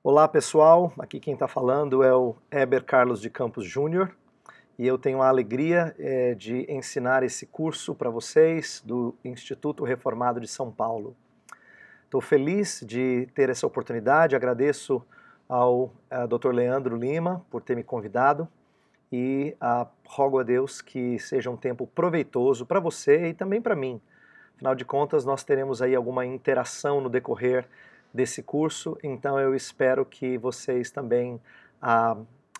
Olá pessoal, aqui quem está falando é o Heber Carlos de Campos Júnior e eu tenho a alegria de ensinar esse curso para vocês do Instituto Reformado de São Paulo. Estou feliz de ter essa oportunidade, agradeço ao Dr. Leandro Lima por ter me convidado e rogo a Deus que seja um tempo proveitoso para você e também para mim. Afinal de contas, nós teremos aí alguma interação no decorrer desse curso, então eu espero que vocês também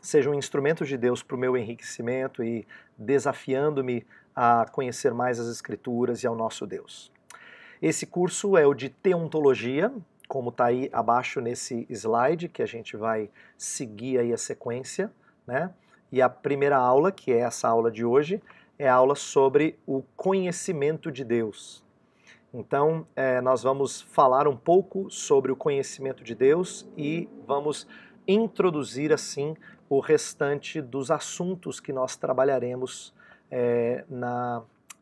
sejam instrumentos de Deus para o meu enriquecimento e desafiando-me a conhecer mais as Escrituras e ao nosso Deus. Esse curso é o de Teontologia, como está aí abaixo nesse slide, que a gente vai seguir aí a sequência, né? E a primeira aula, que é essa aula de hoje, é a aula sobre o conhecimento de Deus. Então, nós vamos falar um pouco sobre o conhecimento de Deus e vamos introduzir, assim, o restante dos assuntos que nós trabalharemos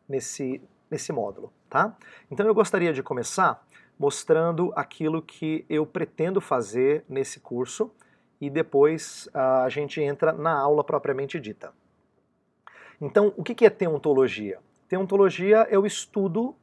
nesse módulo, tá? Então, eu gostaria de começar mostrando aquilo que eu pretendo fazer nesse curso e depois a gente entra na aula propriamente dita. Então, o que é teontologia? Teontologia é o estudo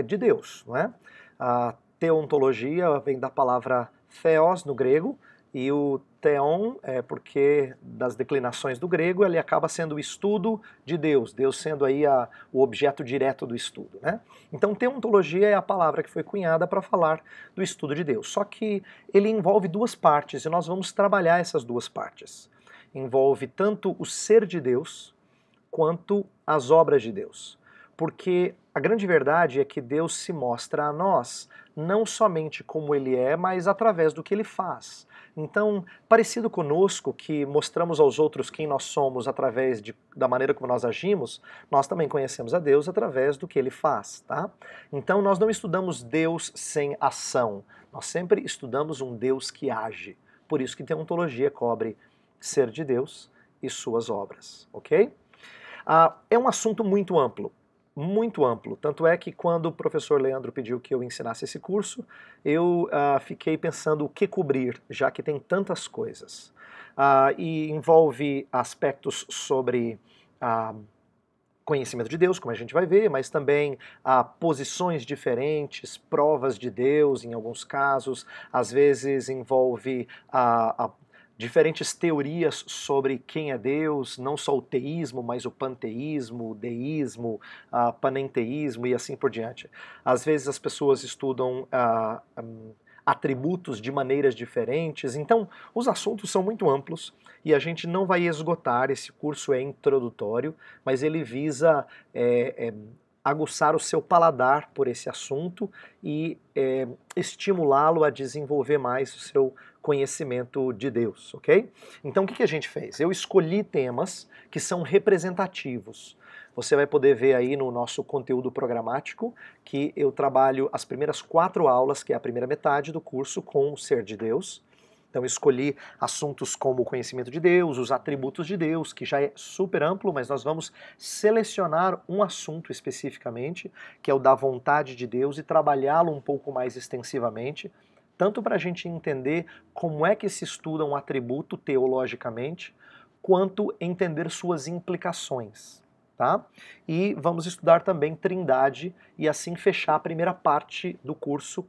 de Deus, não é? A teontologia vem da palavra theos no grego, e o theon é porque das declinações do grego ele acaba sendo o estudo de Deus, Deus sendo aí o objeto direto do estudo, né? Então teontologia é a palavra que foi cunhada para falar do estudo de Deus, só que ele envolve duas partes e nós vamos trabalhar essas duas partes. Envolve tanto o ser de Deus quanto as obras de Deus. Porque a grande verdade é que Deus se mostra a nós não somente como Ele é, mas através do que Ele faz. Então, parecido conosco, que mostramos aos outros quem nós somos através da maneira como nós agimos, nós também conhecemos a Deus através do que Ele faz, tá? Então, nós não estudamos Deus sem ação, nós sempre estudamos um Deus que age. Por isso que teontologia cobre ser de Deus e suas obras, ok? É um assunto muito amplo, muito amplo. Tanto é que quando o professor Leandro pediu que eu ensinasse esse curso, eu fiquei pensando o que cobrir, já que tem tantas coisas. E envolve aspectos sobre conhecimento de Deus, como a gente vai ver, mas também posições diferentes, provas de Deus em alguns casos, às vezes envolve diferentes teorias sobre quem é Deus, não só o teísmo, mas o panteísmo, o deísmo, panenteísmo e assim por diante. Às vezes as pessoas estudam atributos de maneiras diferentes, então os assuntos são muito amplos e a gente não vai esgotar, esse curso é introdutório, mas ele visa aguçar o seu paladar por esse assunto e estimulá-lo a desenvolver mais o seu conhecimento de Deus, ok? Então o que a gente fez? Eu escolhi temas que são representativos. Você vai poder ver aí no nosso conteúdo programático que eu trabalho as primeiras 4 aulas, que é a primeira metade do curso, com o ser de Deus. Então eu escolhi assuntos como o conhecimento de Deus, os atributos de Deus, que já é super amplo, mas nós vamos selecionar um assunto especificamente, que é o da vontade de Deus, e trabalhá-lo um pouco mais extensivamente, tanto para a gente entender como é que se estuda um atributo teologicamente, quanto entender suas implicações. Tá? E vamos estudar também Trindade e assim fechar a primeira parte do curso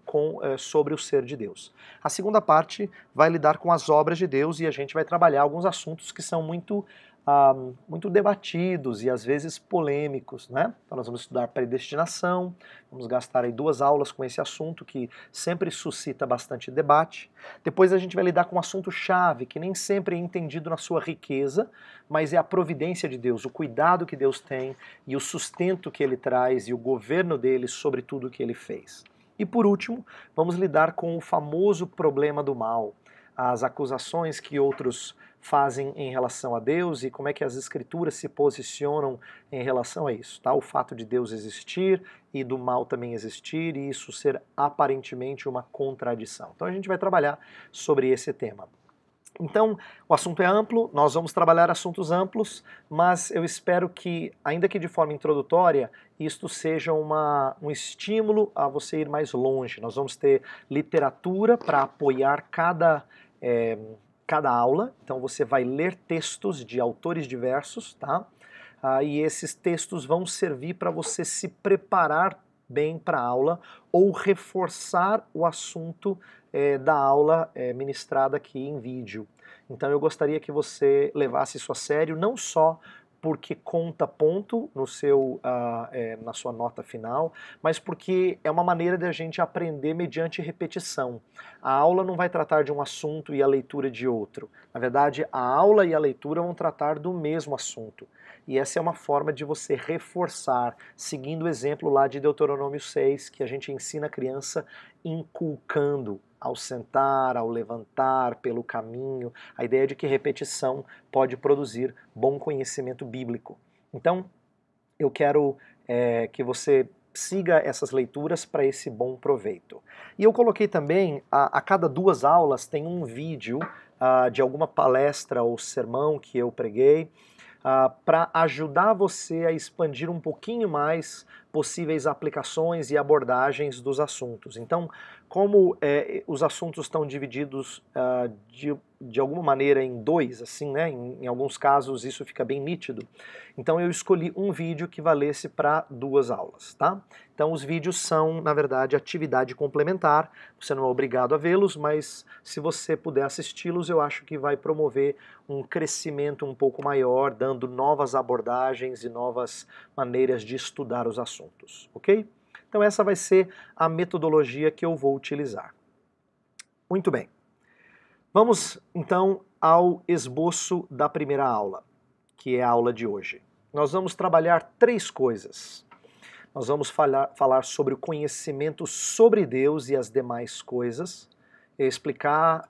sobre o ser de Deus. A segunda parte vai lidar com as obras de Deus e a gente vai trabalhar alguns assuntos que são muito debatidos e às vezes polêmicos, né? Então nós vamos estudar predestinação, vamos gastar aí 2 aulas com esse assunto que sempre suscita bastante debate. Depois a gente vai lidar com um assunto-chave que nem sempre é entendido na sua riqueza, mas é a providência de Deus, o cuidado que Deus tem e o sustento que Ele traz e o governo dele sobre tudo que Ele fez. E por último, vamos lidar com o famoso problema do mal, as acusações que outros fazem em relação a Deus e como é que as escrituras se posicionam em relação a isso, tá? O fato de Deus existir e do mal também existir e isso ser aparentemente uma contradição. Então a gente vai trabalhar sobre esse tema. Então, o assunto é amplo, nós vamos trabalhar assuntos amplos, mas eu espero que, ainda que de forma introdutória, isto seja um estímulo a você ir mais longe. Nós vamos ter literatura para apoiar cada cada aula, então você vai ler textos de autores diversos, tá? E esses textos vão servir para você se preparar bem para a aula ou reforçar o assunto da aula ministrada aqui em vídeo. Então eu gostaria que você levasse isso a sério, não só porque conta ponto no na sua nota final, mas porque é uma maneira de a gente aprender mediante repetição. A aula não vai tratar de um assunto e a leitura de outro. Na verdade, a aula e a leitura vão tratar do mesmo assunto. E essa é uma forma de você reforçar, seguindo o exemplo lá de Deuteronômio 6, que a gente ensina a criança inculcando ao sentar, ao levantar, pelo caminho, a ideia de que repetição pode produzir bom conhecimento bíblico. Então, eu quero que você siga essas leituras para esse bom proveito. E eu coloquei também, a cada 2 aulas tem um vídeo de alguma palestra ou sermão que eu preguei, para ajudar você a expandir um pouquinho mais possíveis aplicações e abordagens dos assuntos. Então, como os assuntos estão divididos de alguma maneira em 2, assim, né? Em alguns casos isso fica bem nítido. Então eu escolhi um vídeo que valesse para 2 aulas, tá? Então os vídeos são, na verdade, atividade complementar. Você não é obrigado a vê-los, mas se você puder assisti-los, eu acho que vai promover um crescimento um pouco maior, dando novas abordagens e novas maneiras de estudar os assuntos, ok? Então essa vai ser a metodologia que eu vou utilizar. Muito bem. Vamos então ao esboço da primeira aula, que é a aula de hoje. Nós vamos trabalhar 3 coisas. Nós vamos falar sobre o conhecimento sobre Deus e as demais coisas, explicar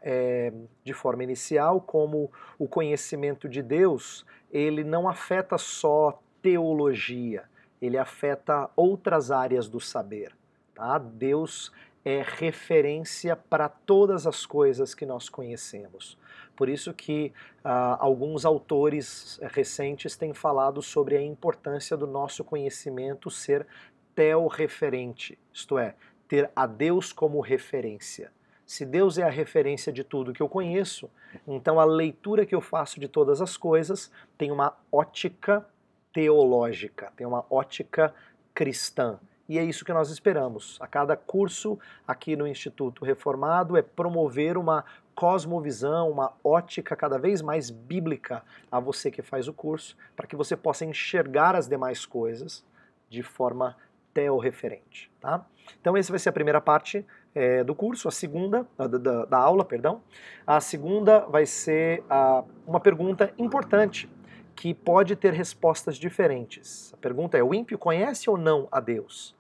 de forma inicial como o conhecimento de Deus ele não afeta só teologia, ele afeta outras áreas do saber. Tá? Deus é referência para todas as coisas que nós conhecemos. Por isso que alguns autores recentes têm falado sobre a importância do nosso conhecimento ser teorreferente, isto é, ter a Deus como referência. Se Deus é a referência de tudo que eu conheço, então a leitura que eu faço de todas as coisas tem uma ótica teológica, tem uma ótica cristã. E é isso que nós esperamos. A cada curso aqui no Instituto Reformado é promover uma cosmovisão, uma ótica cada vez mais bíblica a você que faz o curso, para que você possa enxergar as demais coisas de forma teorreferente. Tá? Então essa vai ser a primeira parte do curso, a segunda, da aula, perdão. A segunda vai ser uma pergunta importante, que pode ter respostas diferentes. A pergunta é, o ímpio conhece ou não a Deus?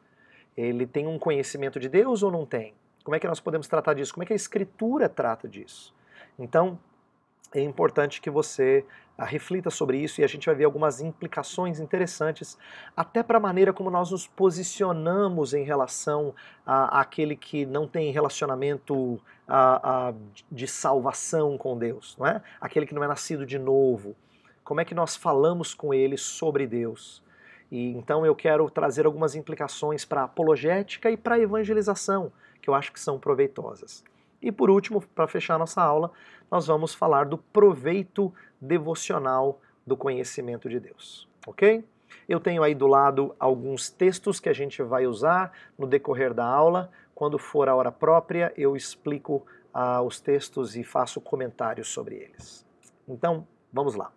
Ele tem um conhecimento de Deus ou não tem? Como é que nós podemos tratar disso? Como é que a Escritura trata disso? Então, é importante que você reflita sobre isso e a gente vai ver algumas implicações interessantes, até para a maneira como nós nos posicionamos em relação àquele que não tem relacionamento de salvação com Deus, não é? Aquele que não é nascido de novo. Como é que nós falamos com ele sobre Deus? E então eu quero trazer algumas implicações para a apologética e para a evangelização, que eu acho que são proveitosas. E por último, para fechar nossa aula, nós vamos falar do proveito devocional do conhecimento de Deus, ok? Eu tenho aí do lado alguns textos que a gente vai usar no decorrer da aula. Quando for a hora própria, eu explico os textos e faço comentários sobre eles. Então, vamos lá.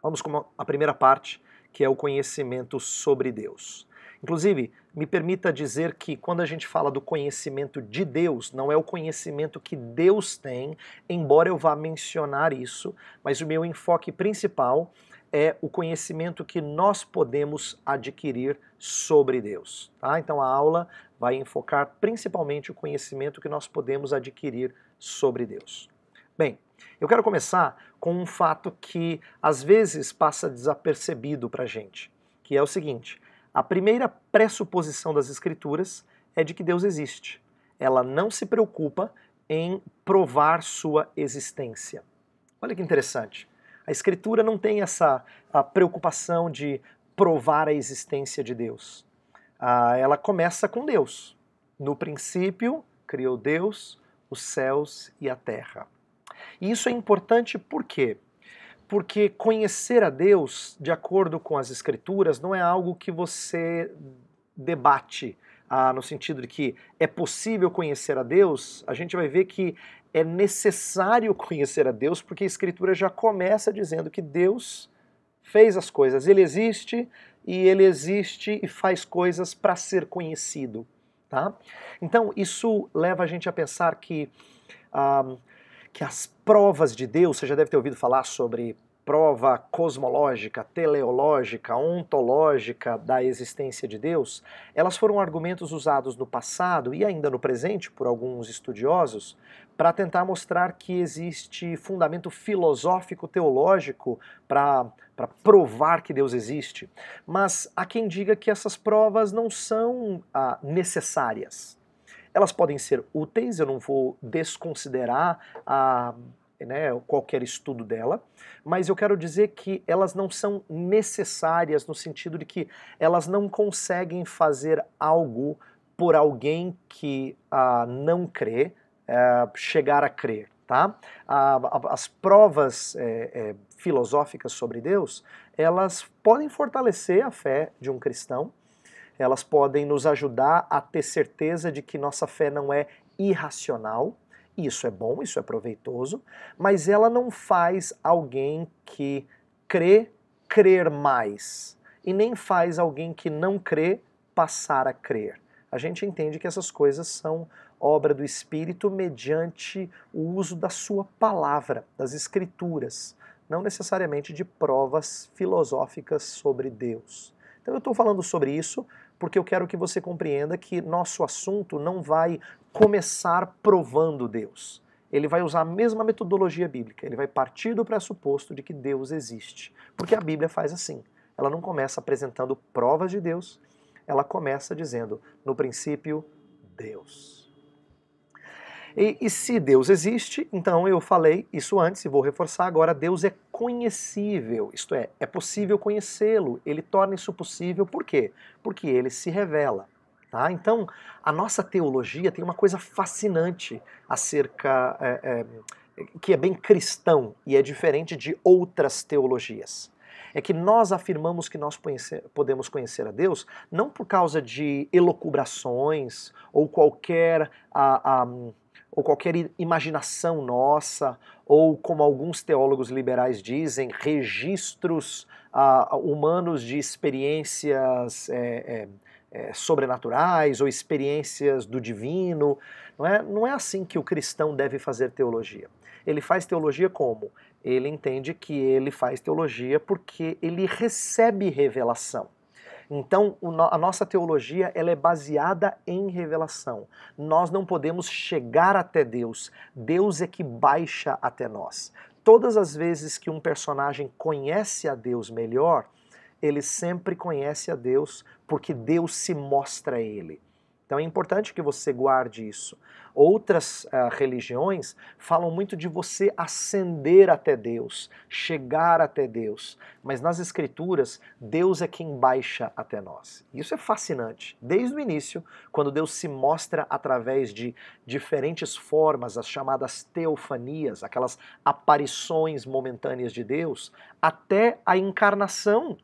Vamos com a primeira parte, que é o conhecimento sobre Deus. Inclusive, me permita dizer que quando a gente fala do conhecimento de Deus, não é o conhecimento que Deus tem, embora eu vá mencionar isso, mas o meu enfoque principal é o conhecimento que nós podemos adquirir sobre Deus. Tá? Então a aula vai enfocar principalmente o conhecimento que nós podemos adquirir sobre Deus. Bem, eu quero começar com um fato que às vezes passa desapercebido para a gente, que é o seguinte: a primeira pressuposição das Escrituras é de que Deus existe. Ela não se preocupa em provar sua existência. Olha que interessante. A Escritura não tem essa preocupação de provar a existência de Deus. Ela começa com Deus. No princípio, criou Deus os céus e a terra. E isso é importante por quê? Porque conhecer a Deus, de acordo com as Escrituras, não é algo que você debate, no sentido de que é possível conhecer a Deus. A gente vai ver que é necessário conhecer a Deus, porque a Escritura já começa dizendo que Deus fez as coisas, Ele existe e faz coisas para ser conhecido. Tá? Então, isso leva a gente a pensar ah, que as provas de Deus, você já deve ter ouvido falar sobre prova cosmológica, teleológica, ontológica da existência de Deus, elas foram argumentos usados no passado e ainda no presente por alguns estudiosos para tentar mostrar que existe fundamento filosófico teológico para provar que Deus existe. Mas há quem diga que essas provas não são necessárias. Elas podem ser úteis, eu não vou desconsiderar qualquer estudo dela, mas eu quero dizer que elas não são necessárias no sentido de que elas não conseguem fazer algo por alguém que não crê, chegar a crer. Tá? As provas filosóficas sobre Deus, elas podem fortalecer a fé de um cristão, elas podem nos ajudar a ter certeza de que nossa fé não é irracional. Isso é bom, isso é proveitoso, mas ela não faz alguém que crê crer mais e nem faz alguém que não crê passar a crer. A gente entende que essas coisas são obra do Espírito mediante o uso da sua palavra, das Escrituras, não necessariamente de provas filosóficas sobre Deus. Então eu estou falando sobre isso porque eu quero que você compreenda que nosso assunto não vai começar provando Deus. Ele vai usar a mesma metodologia bíblica, ele vai partir do pressuposto de que Deus existe. Porque a Bíblia faz assim, ela não começa apresentando provas de Deus, ela começa dizendo, no princípio, Deus. E se Deus existe, então eu falei isso antes e vou reforçar agora, Deus é conhecível, isto é possível conhecê-lo, ele torna isso possível, por quê? Porque ele se revela. Tá? Então, a nossa teologia tem uma coisa fascinante acerca, que é bem cristão e é diferente de outras teologias. É que nós afirmamos que nós podemos conhecer a Deus não por causa de elucubrações ou qualquer imaginação nossa, ou como alguns teólogos liberais dizem, registros humanos de experiências sobrenaturais ou experiências do divino. Não é assim que o cristão deve fazer teologia. Ele faz teologia como? Ele entende que ele faz teologia porque ele recebe revelação. Então, a nossa teologia ela é baseada em revelação. Nós não podemos chegar até Deus. Deus é que baixa até nós. Todas as vezes que um personagem conhece a Deus melhor, ele sempre conhece a Deus porque Deus se mostra a ele. Então é importante que você guarde isso. Outras religiões falam muito de você ascender até Deus, chegar até Deus. Mas nas Escrituras, Deus é quem baixa até nós. Isso é fascinante. Desde o início, quando Deus se mostra através de diferentes formas, as chamadas teofanias, aquelas aparições momentâneas de Deus, até a encarnação,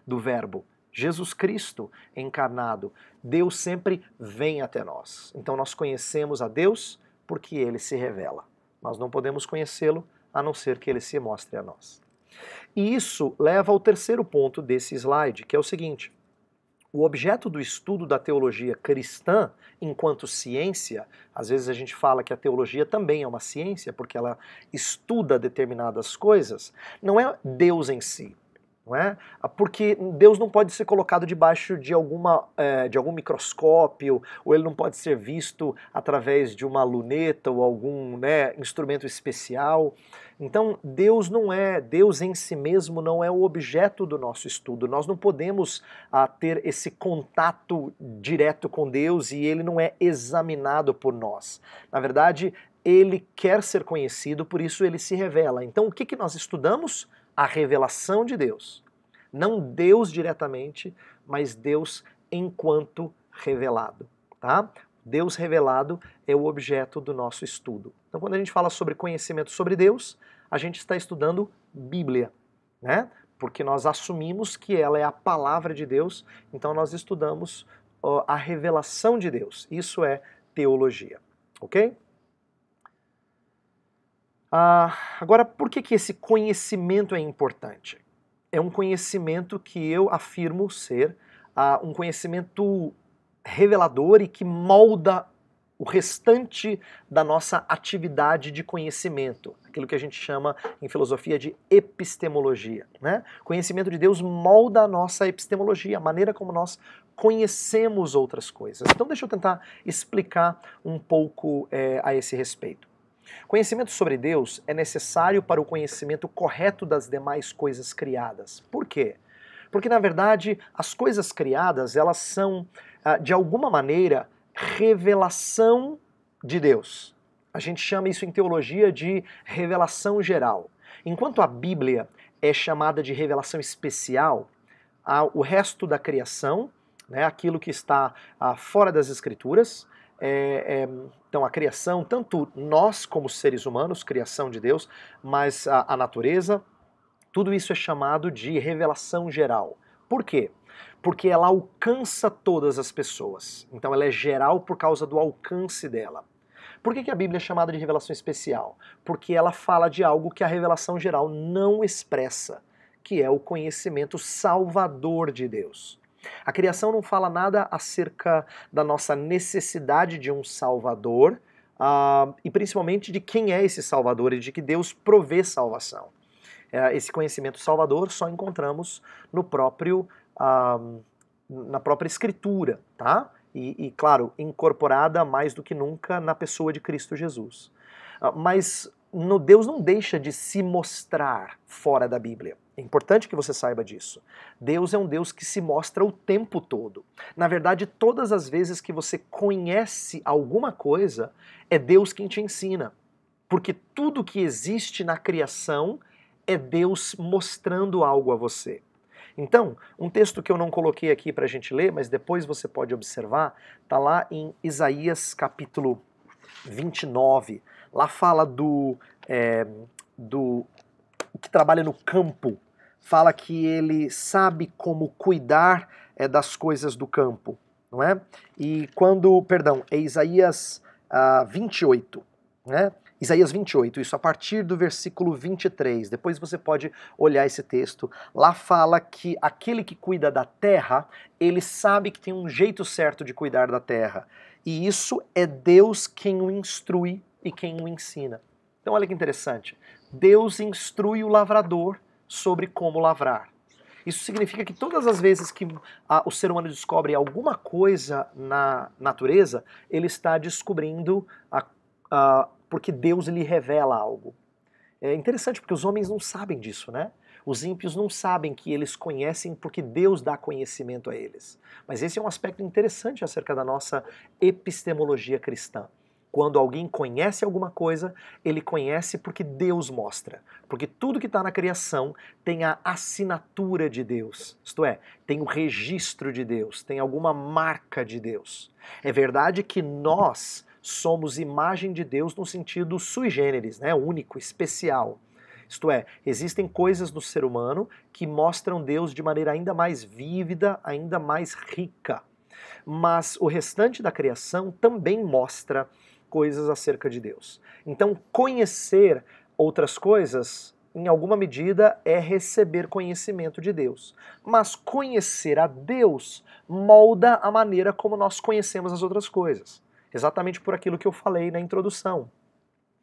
do Verbo. Jesus Cristo encarnado, Deus sempre vem até nós. Então nós conhecemos a Deus porque Ele se revela. Nós não podemos conhecê-lo a não ser que Ele se mostre a nós. E isso leva ao terceiro ponto desse slide, que é o seguinte: o objeto do estudo da teologia cristã, enquanto ciência, às vezes a gente fala que a teologia também é uma ciência, porque ela estuda determinadas coisas, não é Deus em si. Não é? Porque Deus não pode ser colocado debaixo de algum microscópio, ou ele não pode ser visto através de uma luneta ou algum instrumento especial. Então Deus em si mesmo não é o objeto do nosso estudo. Nós não podemos ter esse contato direto com Deus e ele não é examinado por nós. Na verdade, ele quer ser conhecido, por isso ele se revela. Então o que nós estudamos? A revelação de Deus. Não Deus diretamente, mas Deus enquanto revelado. Tá? Deus revelado é o objeto do nosso estudo. Então, quando a gente fala sobre conhecimento sobre Deus, a gente está estudando Bíblia, né? Porque nós assumimos que ela é a palavra de Deus, então nós estudamos a revelação de Deus. Isso é teologia, ok? Agora, por que esse conhecimento é importante? É um conhecimento que eu afirmo ser um conhecimento revelador e que molda o restante da nossa atividade de conhecimento, aquilo que a gente chama em filosofia de epistemologia, né? Conhecimento de Deus molda a nossa epistemologia, a maneira como nós conhecemos outras coisas. Então deixa eu tentar explicar um pouco a esse respeito. Conhecimento sobre Deus é necessário para o conhecimento correto das demais coisas criadas. Por quê? Porque, na verdade, as coisas criadas, elas são, de alguma maneira, revelação de Deus. A gente chama isso em teologia de revelação geral. Enquanto a Bíblia é chamada de revelação especial, o resto da criação, né, aquilo que está fora das Escrituras, então a criação, tanto nós como seres humanos, criação de Deus, mas a natureza, tudo isso é chamado de revelação geral. Por quê? Porque ela alcança todas as pessoas. Então ela é geral por causa do alcance dela. Por que a Bíblia é chamada de revelação especial? Porque ela fala de algo que a revelação geral não expressa, que é o conhecimento salvador de Deus. A criação não fala nada acerca da nossa necessidade de um Salvador, e principalmente de quem é esse Salvador e de que Deus provê salvação. Esse conhecimento salvador só encontramos no na própria Escritura, tá? E, claro, incorporada mais do que nunca na pessoa de Cristo Jesus. Mas Deus não deixa de se mostrar fora da Bíblia. É importante que você saiba disso. Deus é um Deus que se mostra o tempo todo. Na verdade, todas as vezes que você conhece alguma coisa, é Deus quem te ensina. Porque tudo que existe na criação é Deus mostrando algo a você. Então, um texto que eu não coloquei aqui para a gente ler, mas depois você pode observar, está lá em Isaías capítulo 29. Lá fala do que trabalha no campo, fala que ele sabe como cuidar das coisas do campo, não é? E é Isaías 28, né? Isaías 28, isso a partir do versículo 23, depois você pode olhar esse texto. Lá fala que aquele que cuida da terra, ele sabe que tem um jeito certo de cuidar da terra. E isso é Deus quem o instrui e quem o ensina. Então olha que interessante, Deus instrui o lavrador sobre como lavrar. Isso significa que todas as vezes que o ser humano descobre alguma coisa na natureza, ele está descobrindo porque Deus lhe revela algo. É interessante porque os homens não sabem disso, né? Os ímpios não sabem que eles conhecem porque Deus dá conhecimento a eles. Mas esse é um aspecto interessante acerca da nossa epistemologia cristã. Quando alguém conhece alguma coisa, ele conhece porque Deus mostra. Porque tudo que está na criação tem a assinatura de Deus. Isto é, tem o registro de Deus, tem alguma marca de Deus. É verdade que nós somos imagem de Deus no sentido sui generis, né? Único, especial. Isto é, existem coisas no ser humano que mostram Deus de maneira ainda mais vívida, ainda mais rica. Mas o restante da criação também mostra coisas acerca de Deus. Então, conhecer outras coisas, em alguma medida, é receber conhecimento de Deus. Mas conhecer a Deus molda a maneira como nós conhecemos as outras coisas. Exatamente por aquilo que eu falei na introdução.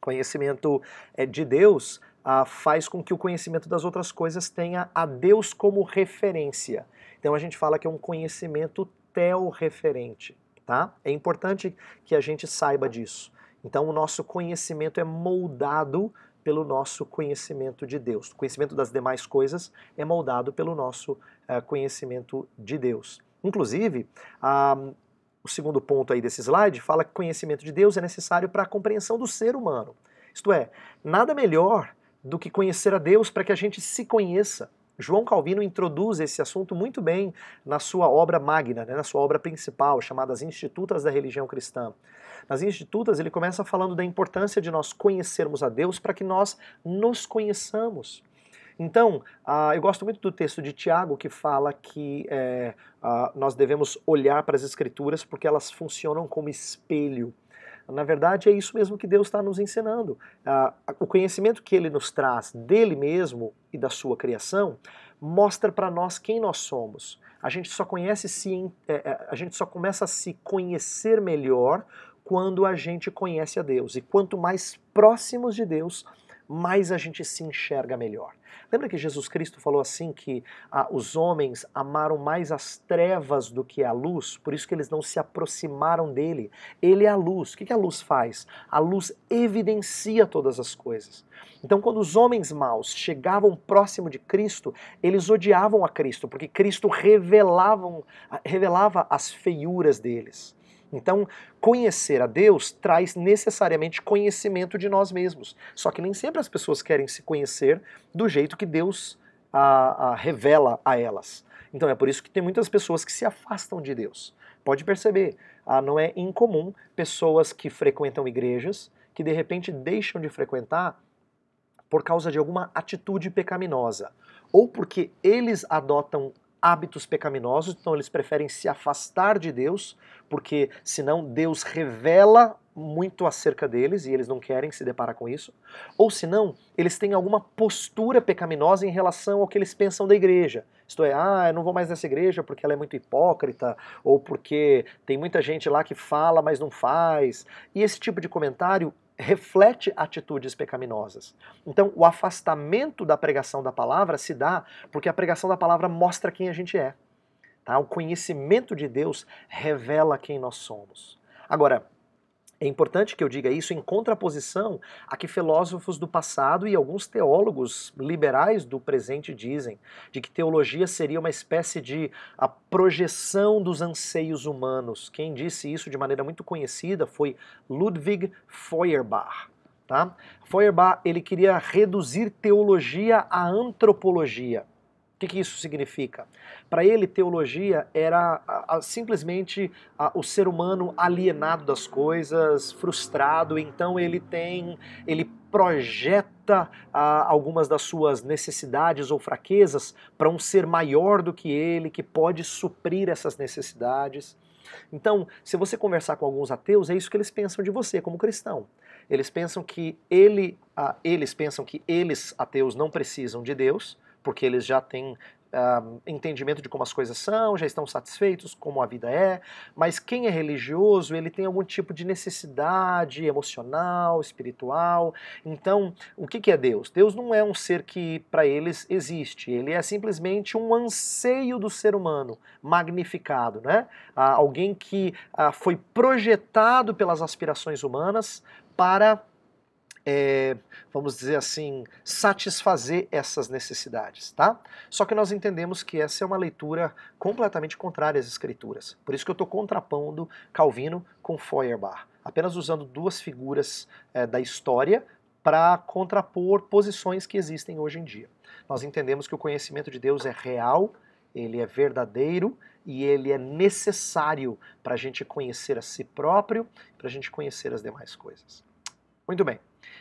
Conhecimento de Deus faz com que o conhecimento das outras coisas tenha a Deus como referência. Então a gente fala que é um conhecimento teorreferente. Tá? É importante que a gente saiba disso. Então o nosso conhecimento é moldado pelo nosso conhecimento de Deus. O conhecimento das demais coisas é moldado pelo nosso conhecimento de Deus. Inclusive, o segundo ponto aí desse slide fala que conhecimento de Deus é necessário para a compreensão do ser humano. Isto é, nada melhor do que conhecer a Deus para que a gente se conheça. João Calvino introduz esse assunto muito bem na sua obra magna, né, na sua obra principal, chamada As Institutas da Religião Cristã. Nas Institutas ele começa falando da importância de nós conhecermos a Deus para que nós nos conheçamos. Então, eu gosto muito do texto de Tiago que fala que nós devemos olhar para as Escrituras porque elas funcionam como espelho. Na verdade, é isso mesmo que Deus está nos ensinando. O conhecimento que Ele nos traz dele mesmo e da sua criação mostra para nós quem nós somos. A gente só a gente só começa a se conhecer melhor quando a gente conhece a Deus. E quanto mais próximos de Deus, mais a gente se enxerga melhor. Lembra que Jesus Cristo falou assim que os homens amaram mais as trevas do que a luz, por isso que eles não se aproximaram dele. Ele é a luz. O que a luz faz? A luz evidencia todas as coisas. Então, quando os homens maus chegavam próximo de Cristo, eles odiavam a Cristo, porque Cristo revelava as feiuras deles. Então, conhecer a Deus traz necessariamente conhecimento de nós mesmos. Só que nem sempre as pessoas querem se conhecer do jeito que Deus revela a elas. Então é por isso que tem muitas pessoas que se afastam de Deus. Pode perceber, não é incomum pessoas que frequentam igrejas que de repente deixam de frequentar por causa de alguma atitude pecaminosa. Ou porque eles adotam hábitos pecaminosos, então eles preferem se afastar de Deus, porque senão Deus revela muito acerca deles e eles não querem se deparar com isso. Ou senão, eles têm alguma postura pecaminosa em relação ao que eles pensam da igreja. Isto é, eu não vou mais nessa igreja porque ela é muito hipócrita, ou porque tem muita gente lá que fala, mas não faz. E esse tipo de comentário reflete atitudes pecaminosas. Então, o afastamento da pregação da palavra se dá porque a pregação da palavra mostra quem a gente é. Tá? O conhecimento de Deus revela quem nós somos. Agora, é importante que eu diga isso em contraposição a que filósofos do passado e alguns teólogos liberais do presente dizem, de que teologia seria uma espécie de a projeção dos anseios humanos. Quem disse isso de maneira muito conhecida foi Ludwig Feuerbach. Tá? Feuerbach ele queria reduzir teologia à antropologia. O que isso significa? Para ele, teologia era simplesmente o ser humano alienado das coisas, frustrado, então ele projeta algumas das suas necessidades ou fraquezas para um ser maior do que ele, que pode suprir essas necessidades. Então, se você conversar com alguns ateus, é isso que eles pensam de você como cristão. Eles pensam que eles, ateus, não precisam de Deus, porque eles já têm entendimento de como as coisas são, já estão satisfeitos como a vida é, mas quem é religioso, ele tem algum tipo de necessidade emocional, espiritual. Então, o que é Deus? Deus não é um ser que para eles existe, ele é simplesmente um anseio do ser humano, magnificado, né? Alguém que foi projetado pelas aspirações humanas para vamos dizer assim, satisfazer essas necessidades, tá? Só que nós entendemos que essa é uma leitura completamente contrária às Escrituras. Por isso que eu estou contrapondo Calvino com Feuerbach, apenas usando duas figuras da história para contrapor posições que existem hoje em dia. Nós entendemos que o conhecimento de Deus é real, ele é verdadeiro e ele é necessário para a gente conhecer a si próprio, para a gente conhecer as demais coisas. Muito bem.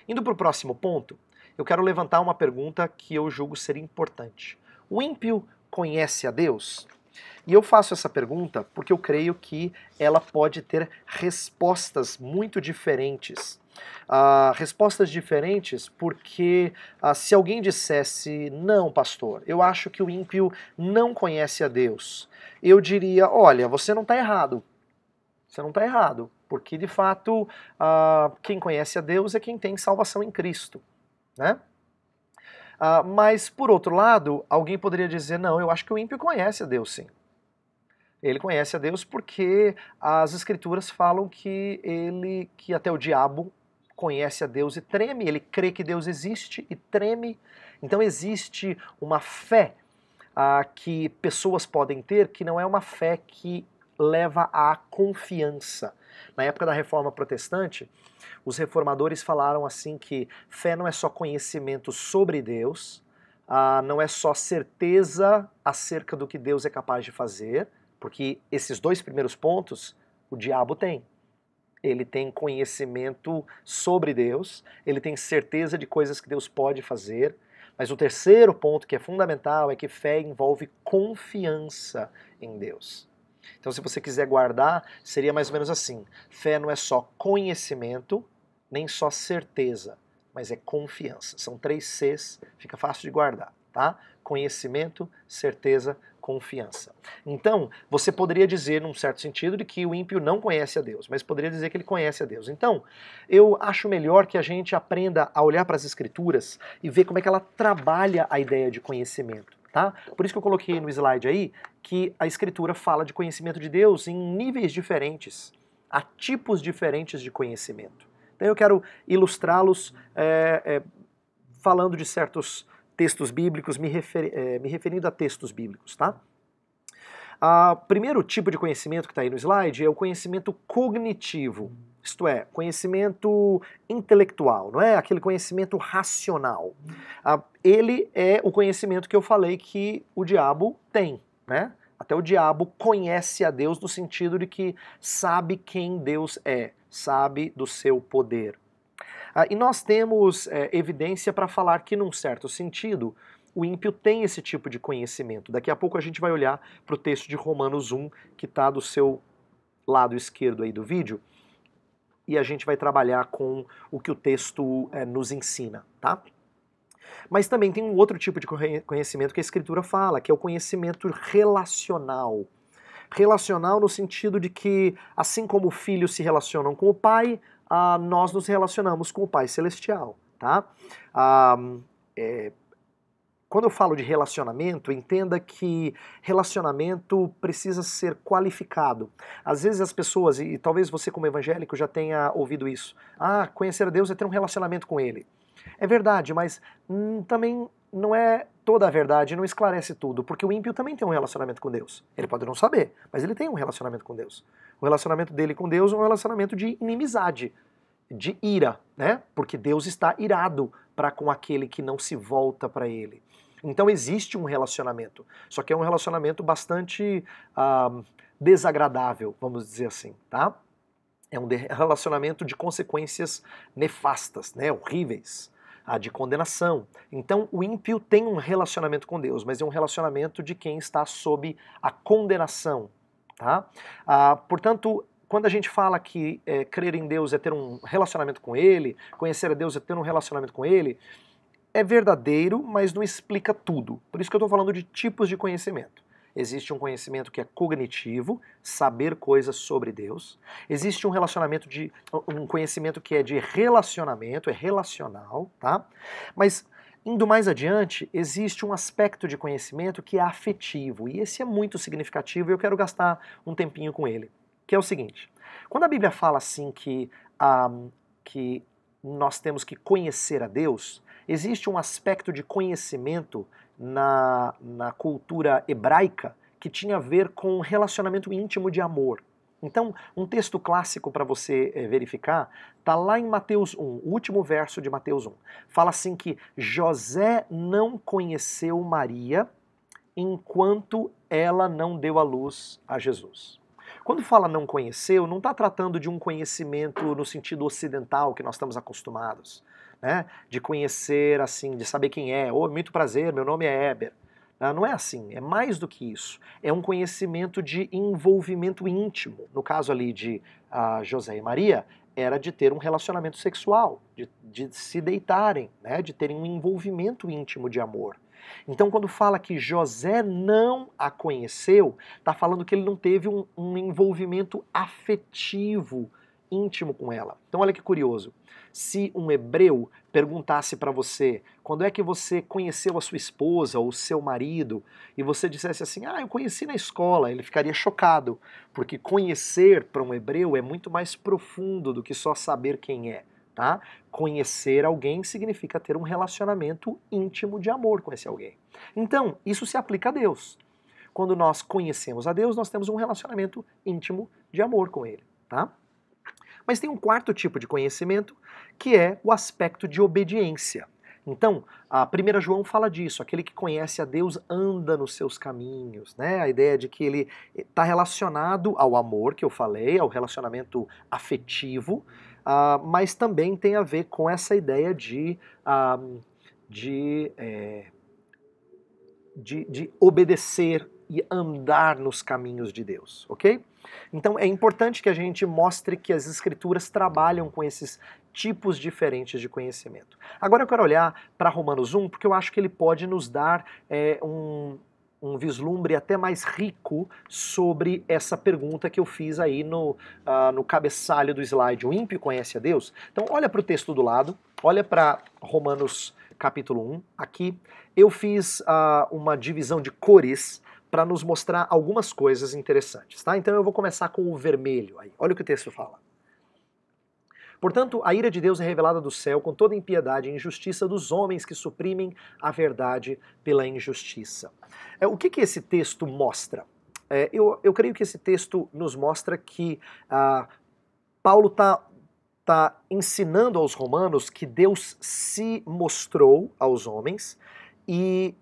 Indo para o próximo ponto, eu quero levantar uma pergunta que eu julgo ser importante. O ímpio conhece a Deus? E eu faço essa pergunta porque eu creio que ela pode ter respostas muito diferentes. Respostas diferentes porque se alguém dissesse, não, pastor, eu acho que o ímpio não conhece a Deus, eu diria, olha, você não está errado. Você não está errado, porque de fato quem conhece a Deus é quem tem salvação em Cristo, né? Mas por outro lado, alguém poderia dizer, não, eu acho que o ímpio conhece a Deus sim. Ele conhece a Deus porque as Escrituras falam que até o diabo conhece a Deus e treme, ele crê que Deus existe e treme. Então existe uma fé que pessoas podem ter que não é uma fé que leva à confiança. Na época da Reforma Protestante, os reformadores falaram assim que fé não é só conhecimento sobre Deus, não é só certeza acerca do que Deus é capaz de fazer, porque esses dois primeiros pontos o diabo tem. Ele tem conhecimento sobre Deus, ele tem certeza de coisas que Deus pode fazer, mas o terceiro ponto que é fundamental é que fé envolve confiança em Deus. Então, se você quiser guardar, seria mais ou menos assim: fé não é só conhecimento, nem só certeza, mas é confiança. São 3 Cs, fica fácil de guardar, tá? Conhecimento, certeza, confiança. Então, você poderia dizer, num certo sentido, de que o ímpio não conhece a Deus, mas poderia dizer que ele conhece a Deus. Então, eu acho melhor que a gente aprenda a olhar para as Escrituras e ver como é que ela trabalha a ideia de conhecimento. Tá? Por isso que eu coloquei no slide aí que a Escritura fala de conhecimento de Deus em níveis diferentes, há tipos diferentes de conhecimento. Então eu quero ilustrá-los falando de certos textos bíblicos, me referindo a textos bíblicos. Tá? O primeiro tipo de conhecimento que está aí no slide é o conhecimento cognitivo, isto é, conhecimento intelectual, não é aquele conhecimento racional. Ele é o conhecimento que eu falei que o diabo tem, né? Até o diabo conhece a Deus no sentido de que sabe quem Deus é, sabe do seu poder. E nós temos evidência para falar que, num certo sentido, o ímpio tem esse tipo de conhecimento. Daqui a pouco a gente vai olhar para o texto de Romanos 1, que está do seu lado esquerdo aí do vídeo, e a gente vai trabalhar com o que o texto nos ensina, tá? Mas também tem um outro tipo de conhecimento que a Escritura fala, que é o conhecimento relacional. Relacional no sentido de que, assim como filhos se relacionam com o pai, nós nos relacionamos com o Pai Celestial, tá? Quando eu falo de relacionamento, entenda que relacionamento precisa ser qualificado. Às vezes as pessoas, e talvez você como evangélico já tenha ouvido isso, conhecer a Deus é ter um relacionamento com Ele. É verdade, mas também não é toda a verdade, não esclarece tudo, porque o ímpio também tem um relacionamento com Deus. Ele pode não saber, mas ele tem um relacionamento com Deus. O relacionamento dele com Deus é um relacionamento de inimizade, de ira, né? Porque Deus está irado para com aquele que não se volta para Ele. Então existe um relacionamento, só que é um relacionamento bastante desagradável, vamos dizer assim, tá? É um relacionamento de consequências nefastas, né? Horríveis, de condenação. Então o ímpio tem um relacionamento com Deus, mas é um relacionamento de quem está sob a condenação, tá? Portanto, quando a gente fala que crer em Deus é ter um relacionamento com Ele, conhecer a Deus é ter um relacionamento com Ele, é verdadeiro, mas não explica tudo. Por isso que eu estou falando de tipos de conhecimento. Existe um conhecimento que é cognitivo, saber coisas sobre Deus. Existe um conhecimento que é de relacionamento, é relacional, tá? Mas indo mais adiante, existe um aspecto de conhecimento que é afetivo, e esse é muito significativo e eu quero gastar um tempinho com ele, que é o seguinte: quando a Bíblia fala assim que nós temos que conhecer a Deus, existe um aspecto de conhecimento na cultura hebraica que tinha a ver com relacionamento íntimo de amor. Então, um texto clássico para você verificar está lá em Mateus 1, o último verso de Mateus 1. Fala assim que José não conheceu Maria enquanto ela não deu à luz a Jesus. Quando fala não conheceu, não está tratando de um conhecimento no sentido ocidental que nós estamos acostumados, né? De conhecer, assim, de saber quem é. Muito prazer, meu nome é Heber. Não é assim, é mais do que isso. É um conhecimento de envolvimento íntimo. No caso ali de José e Maria, era de ter um relacionamento sexual, de se deitarem, né? De terem um envolvimento íntimo de amor. Então, quando fala que José não a conheceu, está falando que ele não teve um envolvimento afetivo íntimo com ela. Então, olha que curioso. Se um hebreu perguntasse para você quando é que você conheceu a sua esposa ou o seu marido, e você dissesse assim, eu conheci na escola, ele ficaria chocado, porque conhecer para um hebreu é muito mais profundo do que só saber quem é. Tá? Conhecer alguém significa ter um relacionamento íntimo de amor com esse alguém. Então, isso se aplica a Deus. Quando nós conhecemos a Deus, nós temos um relacionamento íntimo de amor com Ele. Tá? Mas tem um quarto tipo de conhecimento, que é o aspecto de obediência, Então, a 1 João fala disso, aquele que conhece a Deus anda nos seus caminhos, né? A ideia de que ele está relacionado ao amor que eu falei, ao relacionamento afetivo, mas também tem a ver com essa ideia de, é, de obedecer e andar nos caminhos de Deus, ok? Então é importante que a gente mostre que as Escrituras trabalham com esses tipos diferentes de conhecimento. Agora eu quero olhar para Romanos 1, porque eu acho que ele pode nos dar um vislumbre até mais rico sobre essa pergunta que eu fiz aí no cabeçalho do slide. O ímpio conhece a Deus? Então olha para o texto do lado, olha para Romanos capítulo 1, aqui eu fiz uma divisão de cores para nos mostrar algumas coisas interessantes, tá? Então eu vou começar com o vermelho aí. Olha o que o texto fala. Portanto, a ira de Deus é revelada do céu com toda impiedade e injustiça dos homens que suprimem a verdade pela injustiça. O que esse texto mostra? Eu creio que esse texto nos mostra que Paulo está ensinando aos romanos que Deus se mostrou aos homens e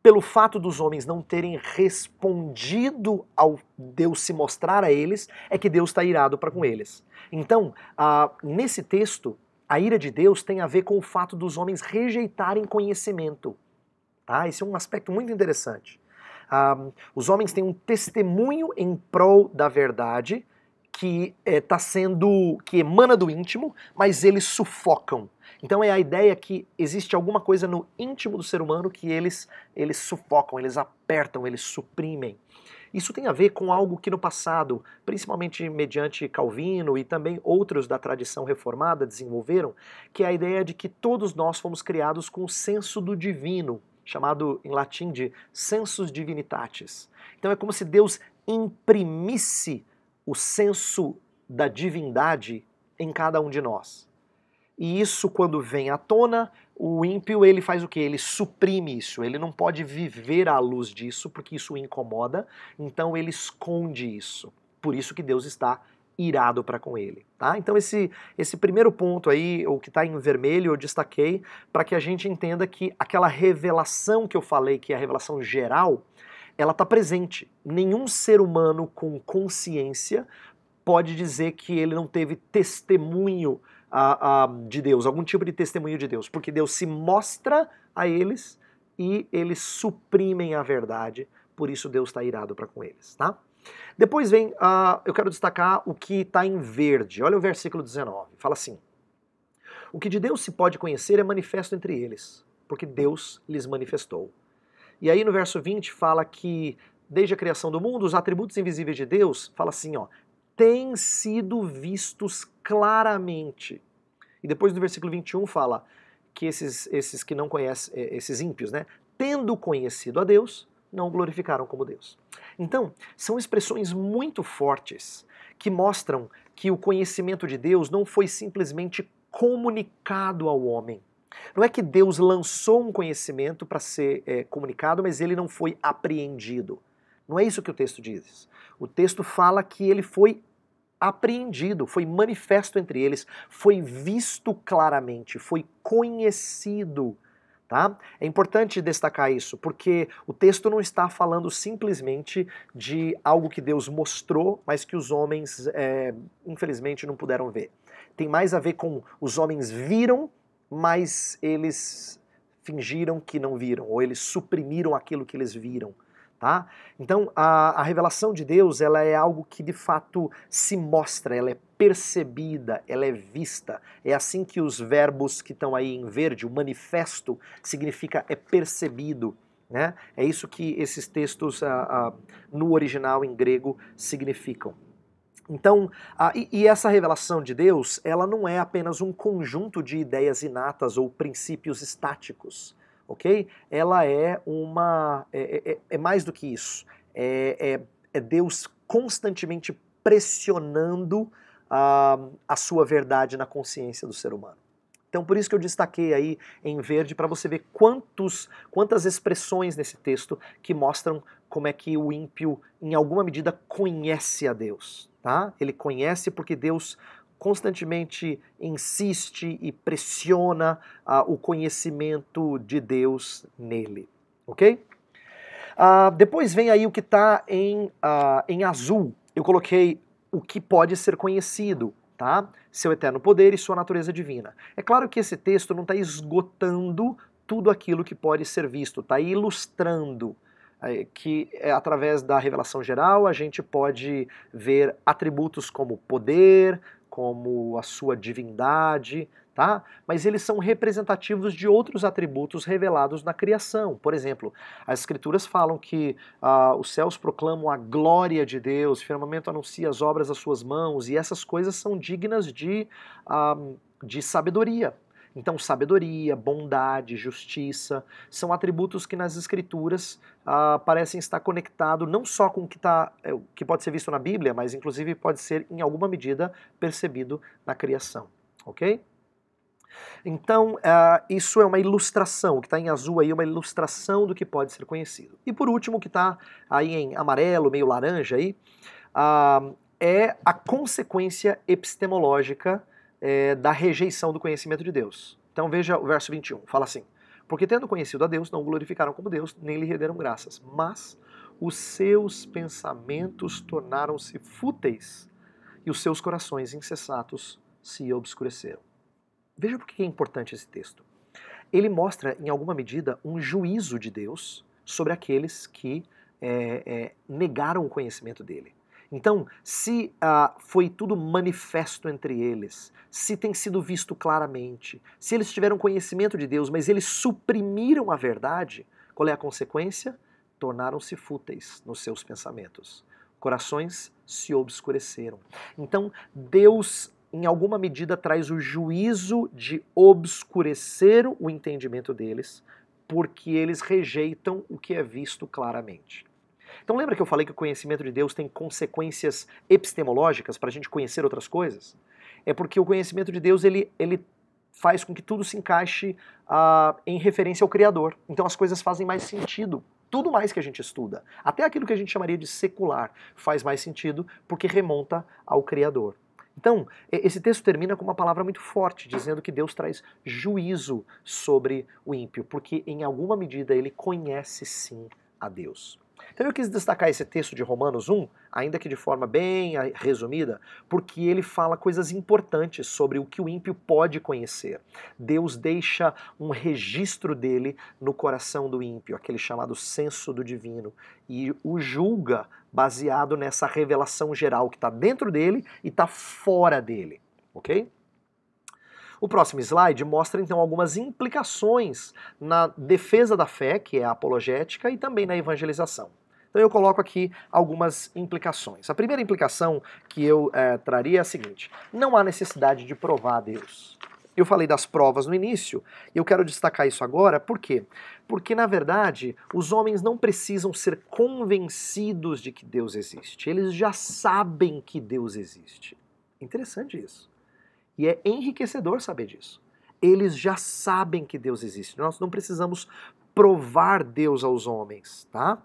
pelo fato dos homens não terem respondido ao Deus se mostrar a eles, é que Deus está irado para com eles. Então, nesse texto, a ira de Deus tem a ver com o fato dos homens rejeitarem conhecimento. Tá? Esse é um aspecto muito interessante. Os homens têm um testemunho em prol da verdade que que emana do íntimo, mas eles sufocam. Então é a ideia que existe alguma coisa no íntimo do ser humano que eles sufocam, eles apertam, eles suprimem. Isso tem a ver com algo que no passado, principalmente mediante Calvino e também outros da tradição reformada desenvolveram, que é a ideia de que todos nós fomos criados com o senso do divino, chamado em latim de sensus divinitatis. Então é como se Deus imprimisse o senso da divindade em cada um de nós. E isso, quando vem à tona, o ímpio ele faz o quê? Ele suprime isso, ele não pode viver à luz disso, porque isso o incomoda, então ele esconde isso. Por isso que Deus está irado para com ele. Tá? Então esse primeiro ponto aí, o que está em vermelho, eu destaquei para que a gente entenda que aquela revelação que eu falei, que é a revelação geral, ela está presente. Nenhum ser humano com consciência pode dizer que ele não teve testemunho de Deus, algum tipo de testemunho de Deus, porque Deus se mostra a eles e eles suprimem a verdade, por isso Deus está irado para com eles. Tá? Depois vem, eu quero destacar o que está em verde. Olha o versículo 19, fala assim: o que de Deus se pode conhecer é manifesto entre eles, porque Deus lhes manifestou. E aí no verso 20 fala que desde a criação do mundo, os atributos invisíveis de Deus, fala assim, ó, têm sido vistos claramente. E depois do versículo 21 fala que esses que não conhecem, esses ímpios, né, tendo conhecido a Deus, não o glorificaram como Deus. Então, são expressões muito fortes que mostram que o conhecimento de Deus não foi simplesmente comunicado ao homem. Não é que Deus lançou um conhecimento para ser comunicado, mas ele não foi apreendido. Não é isso que o texto diz. O texto fala que ele foi apreendido, foi manifesto entre eles, foi visto claramente, foi conhecido. Tá? É importante destacar isso, porque o texto não está falando simplesmente de algo que Deus mostrou, mas que os homens, infelizmente, não puderam ver. Tem mais a ver com os homens viram, mas eles fingiram que não viram, ou eles suprimiram aquilo que eles viram. Tá? Então, a revelação de Deus, ela é algo que de fato se mostra, ela é percebida, ela é vista. É assim que os verbos que estão aí em verde, o manifesto, significa é percebido. Né? É isso que esses textos no original em grego significam. Então, e essa revelação de Deus, ela não é apenas um conjunto de ideias inatas ou princípios estáticos. Ok? Ela é mais do que isso. É Deus constantemente pressionando a sua verdade na consciência do ser humano. Então por isso que eu destaquei aí em verde para você ver quantas expressões nesse texto que mostram como é que o ímpio, em alguma medida, conhece a Deus. Tá? Ele conhece porque Deus constantemente insiste e pressiona o conhecimento de Deus nele, ok? Depois vem aí o que está em azul. Eu coloquei o que pode ser conhecido, tá? Seu eterno poder e sua natureza divina. É claro que esse texto não está esgotando tudo aquilo que pode ser visto, está ilustrando que através da revelação geral a gente pode ver atributos como poder, como a sua divindade, tá? Mas eles são representativos de outros atributos revelados na criação. Por exemplo, as escrituras falam que os céus proclamam a glória de Deus, o firmamento anuncia as obras das suas mãos, e essas coisas são dignas de sabedoria. Então, sabedoria, bondade, justiça, são atributos que nas escrituras parecem estar conectados não só com o que pode ser visto na Bíblia, mas inclusive pode ser em alguma medida percebido na criação, ok? Então, isso é uma ilustração, o que está em azul aí é uma ilustração do que pode ser conhecido. E por último, o que está aí em amarelo, meio laranja aí, é a consequência epistemológica da rejeição do conhecimento de Deus. Então veja o verso 21, fala assim: porque tendo conhecido a Deus, não o glorificaram como Deus, nem lhe renderam graças, mas os seus pensamentos tornaram-se fúteis e os seus corações insensatos se obscureceram. Veja por que é importante esse texto. Ele mostra, em alguma medida, um juízo de Deus sobre aqueles que negaram o conhecimento dele. Então, se foi tudo manifesto entre eles, se tem sido visto claramente, se eles tiveram conhecimento de Deus, mas eles suprimiram a verdade, qual é a consequência? Tornaram-se fúteis nos seus pensamentos. Corações se obscureceram. Então, Deus, em alguma medida, traz o juízo de obscurecer o entendimento deles, porque eles rejeitam o que é visto claramente. Então lembra que eu falei que o conhecimento de Deus tem consequências epistemológicas para a gente conhecer outras coisas? É porque o conhecimento de Deus ele faz com que tudo se encaixe em referência ao Criador. Então as coisas fazem mais sentido. Tudo mais que a gente estuda, até aquilo que a gente chamaria de secular, faz mais sentido porque remonta ao Criador. Então, esse texto termina com uma palavra muito forte, dizendo que Deus traz juízo sobre o ímpio, porque em alguma medida ele conhece sim a Deus. Então eu quis destacar esse texto de Romanos 1, ainda que de forma bem resumida, porque ele fala coisas importantes sobre o que o ímpio pode conhecer. Deus deixa um registro dele no coração do ímpio, aquele chamado senso do divino, e o julga baseado nessa revelação geral que está dentro dele e está fora dele, ok? O próximo slide mostra então algumas implicações na defesa da fé, que é a apologética, e também na evangelização. Então eu coloco aqui algumas implicações. A primeira implicação que eu traria é a seguinte: não há necessidade de provar a Deus. Eu falei das provas no início, e eu quero destacar isso agora, por quê? Porque, na verdade, os homens não precisam ser convencidos de que Deus existe. Eles já sabem que Deus existe. Interessante isso. E é enriquecedor saber disso. Eles já sabem que Deus existe. Nós não precisamos provar Deus aos homens, tá?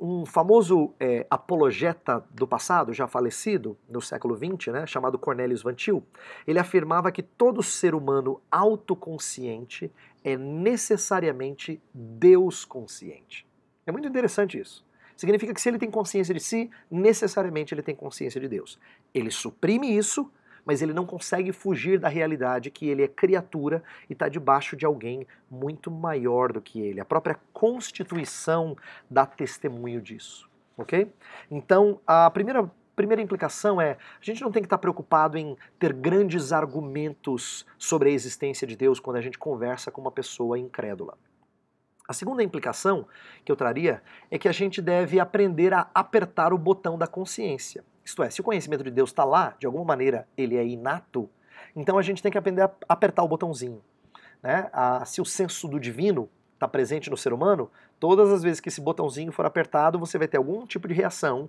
Um famoso apologeta do passado, já falecido, no século XX, né, chamado Cornelius Van Til, ele afirmava que todo ser humano autoconsciente é necessariamente Deus consciente. É muito interessante isso. Significa que se ele tem consciência de si, necessariamente ele tem consciência de Deus. Ele suprime isso, mas ele não consegue fugir da realidade que ele é criatura e está debaixo de alguém muito maior do que ele. A própria Constituição dá testemunho disso, ok? Então, a primeira implicação é: a gente não tem que estar preocupado em ter grandes argumentos sobre a existência de Deus quando a gente conversa com uma pessoa incrédula. A segunda implicação que eu traria é que a gente deve aprender a apertar o botão da consciência. Isto é, se o conhecimento de Deus está lá, de alguma maneira ele é inato, então a gente tem que aprender a apertar o botãozinho, né? Se o senso do divino está presente no ser humano, todas as vezes que esse botãozinho for apertado, você vai ter algum tipo de reação,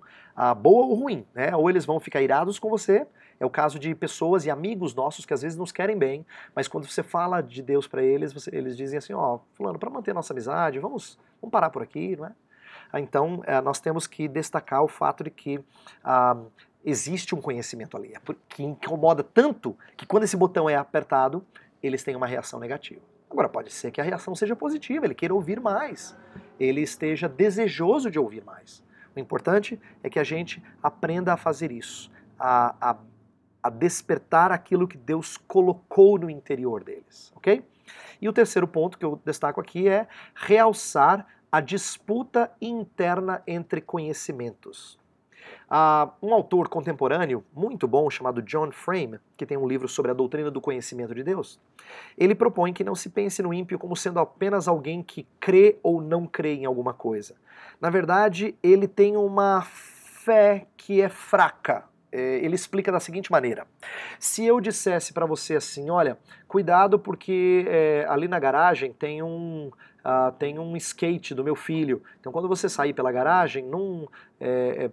boa ou ruim, né? Ou eles vão ficar irados com você. É o caso de pessoas e amigos nossos que às vezes nos querem bem, mas quando você fala de Deus para eles, eles dizem assim: ó, fulano, para manter nossa amizade, vamos parar por aqui, não é? Então, nós temos que destacar o fato de que existe um conhecimento ali, que incomoda tanto que quando esse botão é apertado, eles têm uma reação negativa. Agora, pode ser que a reação seja positiva, ele queira ouvir mais, ele esteja desejoso de ouvir mais. O importante é que a gente aprenda a fazer isso, a despertar aquilo que Deus colocou no interior deles, ok? E o terceiro ponto que eu destaco aqui é realçar a disputa interna entre conhecimentos. Um autor contemporâneo muito bom chamado John Frame, que tem um livro sobre a doutrina do conhecimento de Deus, ele propõe que não se pense no ímpio como sendo apenas alguém que crê ou não crê em alguma coisa. Na verdade, ele tem uma fé que é fraca. Ele explica da seguinte maneira: se eu dissesse para você assim, olha, cuidado porque ali na garagem tem um skate do meu filho, então quando você sair pela garagem,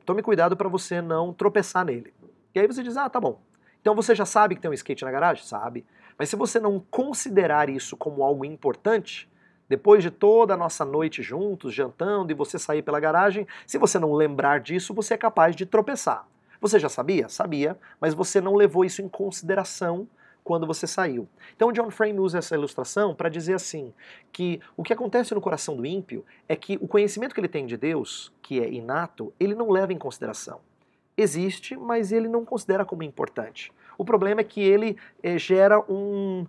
tome cuidado para você não tropeçar nele. E aí você diz, tá bom. Então você já sabe que tem um skate na garagem? Sabe. Mas se você não considerar isso como algo importante, depois de toda a nossa noite juntos, jantando, e você sair pela garagem, se você não lembrar disso, você é capaz de tropeçar. Você já sabia? Sabia, mas você não levou isso em consideração quando você saiu. Então John Frame usa essa ilustração para dizer assim, que o que acontece no coração do ímpio é que o conhecimento que ele tem de Deus, que é inato, ele não leva em consideração. Existe, mas ele não considera como importante. O problema é que ele gera um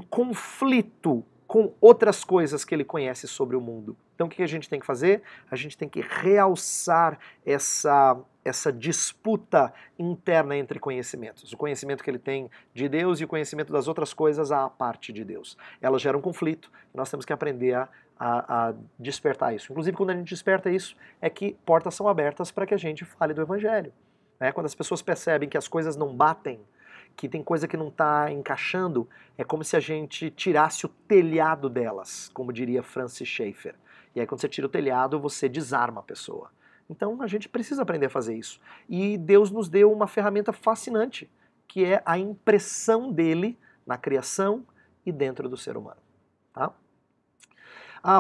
conflito com outras coisas que ele conhece sobre o mundo. Então o que a gente tem que fazer? A gente tem que realçar essa disputa interna entre conhecimentos. O conhecimento que ele tem de Deus e o conhecimento das outras coisas à parte de Deus. Elas geram conflito e nós temos que aprender a despertar isso. Inclusive, quando a gente desperta isso, é que portas são abertas para que a gente fale do Evangelho. Quando as pessoas percebem que as coisas não batem, que tem coisa que não está encaixando, é como se a gente tirasse o telhado delas, como diria Francis Schaeffer. E aí quando você tira o telhado, você desarma a pessoa. Então a gente precisa aprender a fazer isso. E Deus nos deu uma ferramenta fascinante, que é a impressão dele na criação e dentro do ser humano. Tá?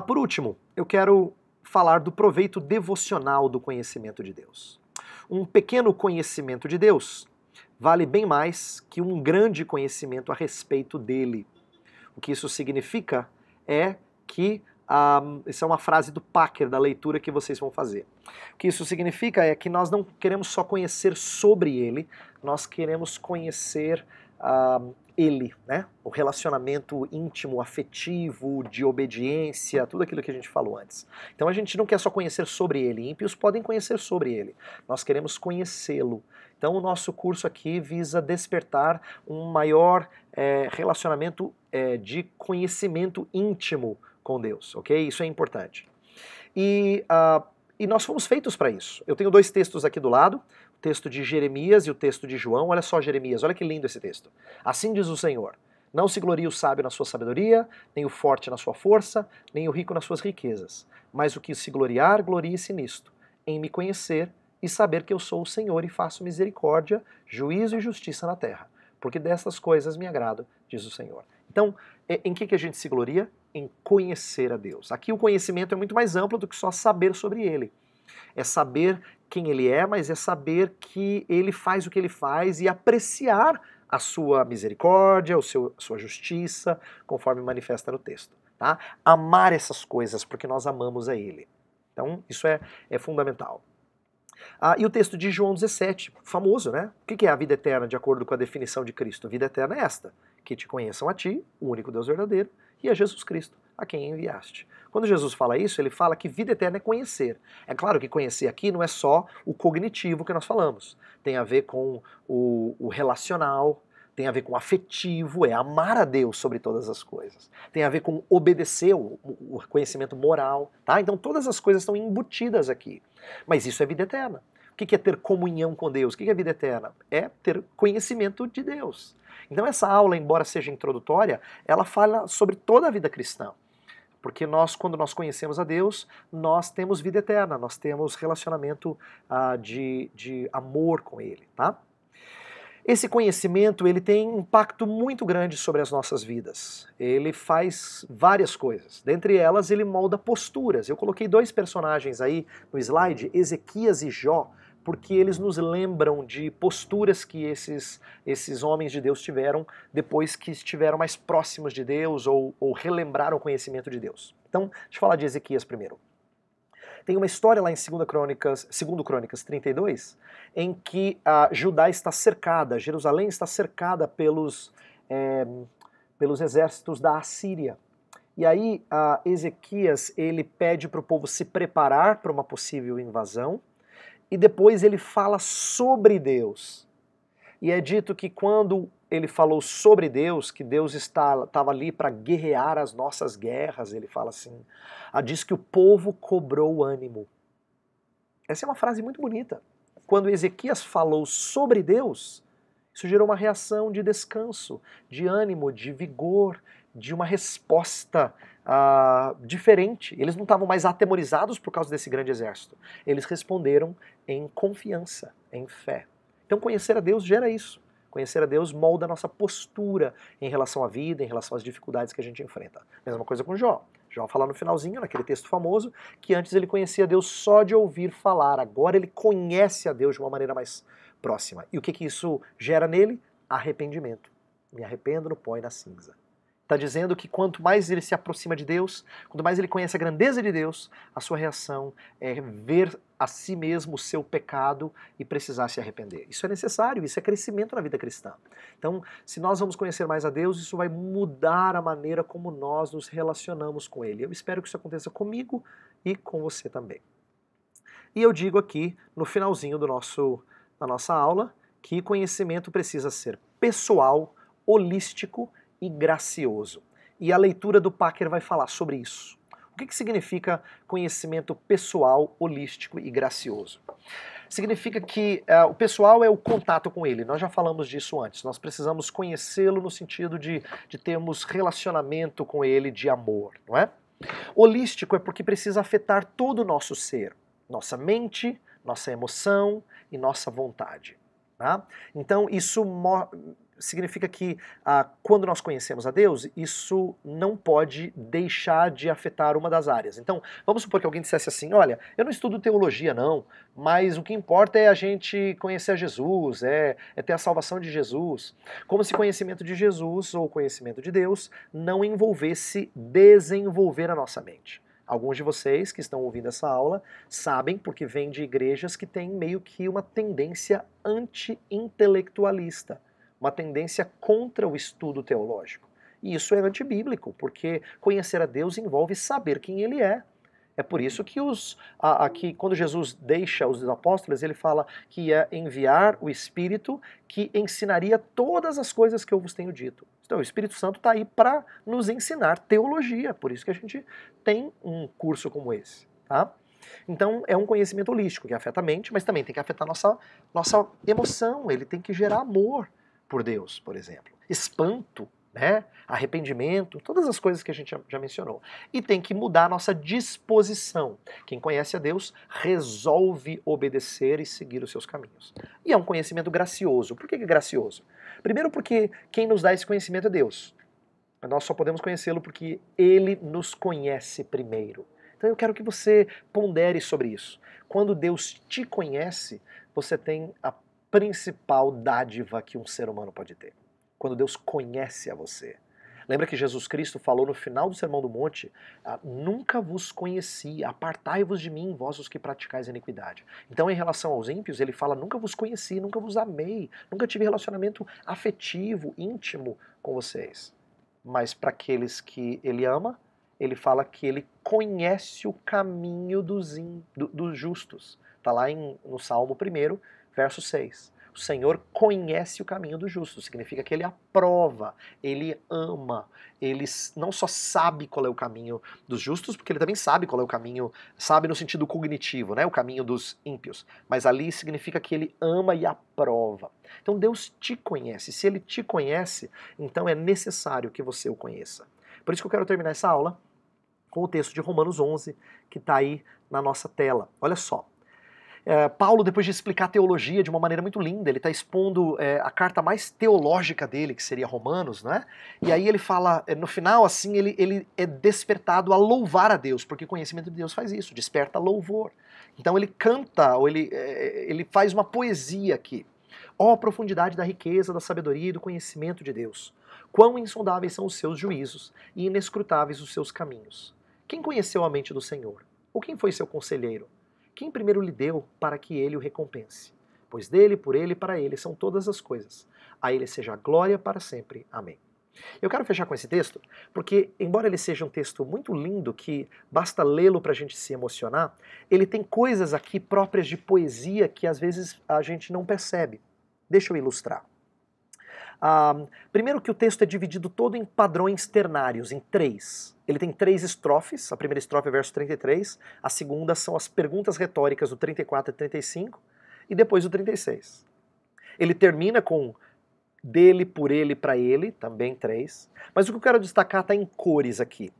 Por último, eu quero falar do proveito devocional do conhecimento de Deus. Um pequeno conhecimento de Deus vale bem mais que um grande conhecimento a respeito dele. O que isso significa é que, isso é uma frase do Packer, da leitura que vocês vão fazer. O que isso significa é que nós não queremos só conhecer sobre ele, nós queremos conhecer ele, né? O relacionamento íntimo, afetivo, de obediência, tudo aquilo que a gente falou antes. Então a gente não quer só conhecer sobre ele, ímpios podem conhecer sobre ele, nós queremos conhecê-lo. Então o nosso curso aqui visa despertar um maior relacionamento de conhecimento íntimo com Deus, ok? Isso é importante. E nós fomos feitos para isso. Eu tenho dois textos aqui do lado, o texto de Jeremias e o texto de João. Olha só Jeremias, olha que lindo esse texto. Assim diz o Senhor: não se glorie o sábio na sua sabedoria, nem o forte na sua força, nem o rico nas suas riquezas. Mas o que se gloriar, glorie-se nisto, em me conhecer e saber que eu sou o Senhor e faço misericórdia, juízo e justiça na terra. Porque dessas coisas me agrado, diz o Senhor. Então, em que a gente se gloria? Em conhecer a Deus. Aqui o conhecimento é muito mais amplo do que só saber sobre Ele. É saber quem Ele é, mas é saber que Ele faz o que Ele faz e apreciar a sua misericórdia, a sua justiça, conforme manifesta no texto. Tá? Amar essas coisas porque nós amamos a Ele. Então, isso é fundamental. E o texto de João 17, famoso, né? O que é a vida eterna de acordo com a definição de Cristo? A vida eterna é esta: que te conheçam a ti, o único Deus verdadeiro, e a Jesus Cristo, a quem enviaste. Quando Jesus fala isso, ele fala que vida eterna é conhecer. É claro que conhecer aqui não é só o cognitivo que nós falamos. Tem a ver com o relacional, tem a ver com o afetivo, é amar a Deus sobre todas as coisas. Tem a ver com obedecer, o conhecimento moral, tá? Então todas as coisas estão embutidas aqui. Mas isso é vida eterna. O que é ter comunhão com Deus? O que é vida eterna? É ter conhecimento de Deus. Então essa aula, embora seja introdutória, ela fala sobre toda a vida cristã. Porque quando nós conhecemos a Deus, nós temos vida eterna, nós temos relacionamento de amor com Ele, tá? Esse conhecimento, ele tem um impacto muito grande sobre as nossas vidas. Ele faz várias coisas. Dentre elas, ele molda posturas. Eu coloquei dois personagens aí no slide, Ezequias e Jó, porque eles nos lembram de posturas que esses homens de Deus tiveram depois que estiveram mais próximos de Deus ou relembraram o conhecimento de Deus. Então, deixa eu falar de Ezequias primeiro. Tem uma história lá em 2 Crônicas 32, em que Judá está cercada, Jerusalém está cercada pelos exércitos da Assíria. E aí Ezequias ele pede para o povo se preparar para uma possível invasão, e depois ele fala sobre Deus. E é dito que quando ele falou sobre Deus, que Deus estava ali para guerrear as nossas guerras, ele fala assim, diz que o povo cobrou ânimo. Essa é uma frase muito bonita. Quando Ezequias falou sobre Deus, isso gerou uma reação de descanso, de ânimo, de vigor, de uma resposta diferente. Eles não estavam mais atemorizados por causa desse grande exército. Eles responderam em confiança, em fé. Então conhecer a Deus gera isso. Conhecer a Deus molda a nossa postura em relação à vida, em relação às dificuldades que a gente enfrenta. Mesma coisa com Jó. Jó fala no finalzinho, naquele texto famoso, que antes ele conhecia Deus só de ouvir falar, agora ele conhece a Deus de uma maneira mais próxima. E o que isso gera nele? Arrependimento. Me arrependo no pó e na cinza. Está dizendo que quanto mais ele se aproxima de Deus, quanto mais ele conhece a grandeza de Deus, a sua reação é ver a si mesmo o seu pecado e precisar se arrepender. Isso é necessário, isso é crescimento na vida cristã. Então, se nós vamos conhecer mais a Deus, isso vai mudar a maneira como nós nos relacionamos com Ele. Eu espero que isso aconteça comigo e com você também. E eu digo aqui, no finalzinho da nossa aula, que conhecimento precisa ser pessoal, holístico e gracioso. E a leitura do Packer vai falar sobre isso. O que significa conhecimento pessoal, holístico e gracioso? Significa que o pessoal é o contato com ele, nós já falamos disso antes, nós precisamos conhecê-lo no sentido de termos relacionamento com ele de amor, não é? Holístico é porque precisa afetar todo o nosso ser, nossa mente, nossa emoção e nossa vontade. Tá? Então isso significa que quando nós conhecemos a Deus, isso não pode deixar de afetar uma das áreas. Então, vamos supor que alguém dissesse assim, olha, eu não estudo teologia não, mas o que importa é a gente conhecer a Jesus, é ter a salvação de Jesus. Como se conhecimento de Jesus ou conhecimento de Deus não envolvesse desenvolver a nossa mente. Alguns de vocês que estão ouvindo essa aula sabem porque vêm de igrejas que têm meio que uma tendência anti-intelectualista, uma tendência contra o estudo teológico. E isso é antibíblico, porque conhecer a Deus envolve saber quem Ele é. É por isso que aqui, quando Jesus deixa os apóstolos, ele fala que ia enviar o Espírito que ensinaria todas as coisas que eu vos tenho dito. Então o Espírito Santo está aí para nos ensinar teologia, por isso que a gente tem um curso como esse. Tá? Então é um conhecimento holístico que afeta a mente, mas também tem que afetar nossa emoção, ele tem que gerar amor por Deus, por exemplo. Espanto, né? Arrependimento, todas as coisas que a gente já mencionou. E tem que mudar a nossa disposição. Quem conhece a Deus resolve obedecer e seguir os seus caminhos. E é um conhecimento gracioso. Por que é gracioso? Primeiro porque quem nos dá esse conhecimento é Deus. Nós só podemos conhecê-lo porque Ele nos conhece primeiro. Então eu quero que você pondere sobre isso. Quando Deus te conhece, você tem a principal dádiva que um ser humano pode ter. Quando Deus conhece a você. Lembra que Jesus Cristo falou no final do Sermão do Monte, nunca vos conheci, apartai-vos de mim, vós os que praticais a iniquidade. Então em relação aos ímpios, ele fala, nunca vos conheci, nunca vos amei, nunca tive relacionamento afetivo, íntimo com vocês. Mas para aqueles que ele ama, ele fala que ele conhece o caminho dos justos. Está lá no Salmo 1, verso 6. O Senhor conhece o caminho do justo, significa que Ele aprova, Ele ama, Ele não só sabe qual é o caminho dos justos, porque Ele também sabe qual é o caminho, sabe no sentido cognitivo, né, o caminho dos ímpios, mas ali significa que Ele ama e aprova. Então Deus te conhece, se Ele te conhece, então é necessário que você o conheça. Por isso que eu quero terminar essa aula com o texto de Romanos 11, que está aí na nossa tela. Olha só. Paulo, depois de explicar a teologia de uma maneira muito linda, ele está expondo a carta mais teológica dele, que seria Romanos, né? E aí ele fala, no final, assim, ele é despertado a louvar a Deus, porque o conhecimento de Deus faz isso, desperta louvor. Então ele canta, ou ele faz uma poesia aqui. Ó, profundidade da riqueza, da sabedoria e do conhecimento de Deus! Quão insondáveis são os seus juízos e inescrutáveis os seus caminhos! Quem conheceu a mente do Senhor? Ou quem foi seu conselheiro? Quem primeiro lhe deu para que ele o recompense? Pois dele, por ele e para ele são todas as coisas. A ele seja a glória para sempre. Amém. Eu quero fechar com esse texto, porque, embora ele seja um texto muito lindo, que basta lê-lo para a gente se emocionar, ele tem coisas aqui próprias de poesia que às vezes a gente não percebe. Deixa eu ilustrar. Primeiro que o texto é dividido todo em padrões ternários, em 3. Ele tem 3 estrofes, a primeira estrofe é verso 33, a segunda são as perguntas retóricas do 34 e 35, e depois o 36. Ele termina com dele, por ele, para ele, também 3. Mas o que eu quero destacar está em cores aqui.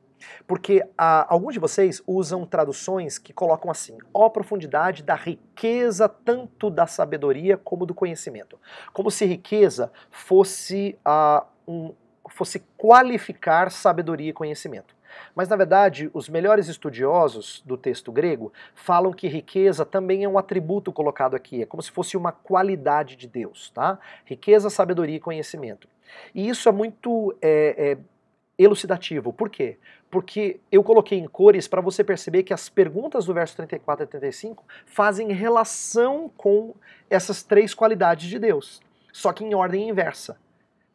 Porque alguns de vocês usam traduções que colocam assim: ó profundidade da riqueza tanto da sabedoria como do conhecimento. Como se riqueza fosse qualificar sabedoria e conhecimento. Mas na verdade, os melhores estudiosos do texto grego falam que riqueza também é um atributo colocado aqui, é como se fosse uma qualidade de Deus, tá? Riqueza, sabedoria e conhecimento. E isso é muito elucidativo. Por quê? Porque eu coloquei em cores para você perceber que as perguntas do verso 34 e 35 fazem relação com essas 3 qualidades de Deus, só que em ordem inversa.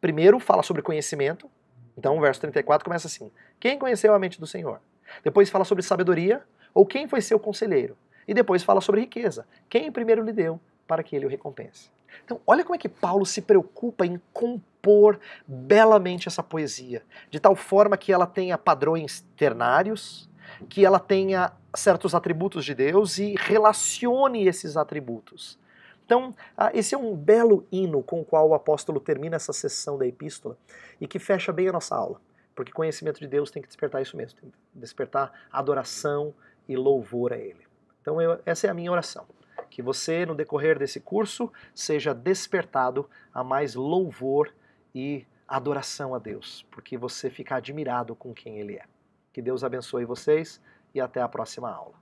Primeiro fala sobre conhecimento, então o verso 34 começa assim: quem conheceu a mente do Senhor? Depois fala sobre sabedoria, ou quem foi seu conselheiro? E depois fala sobre riqueza, quem primeiro lhe deu para que ele o recompense? Então, olha como é que Paulo se preocupa em compor belamente essa poesia, de tal forma que ela tenha padrões ternários, que ela tenha certos atributos de Deus e relacione esses atributos. Então, esse é um belo hino com o qual o apóstolo termina essa sessão da epístola e que fecha bem a nossa aula, porque conhecimento de Deus tem que despertar isso mesmo, tem que despertar adoração e louvor a Ele. Então, essa é a minha oração. Que você, no decorrer desse curso, seja despertado a mais louvor e adoração a Deus, porque você fica admirado com quem Ele é. Que Deus abençoe vocês e até a próxima aula.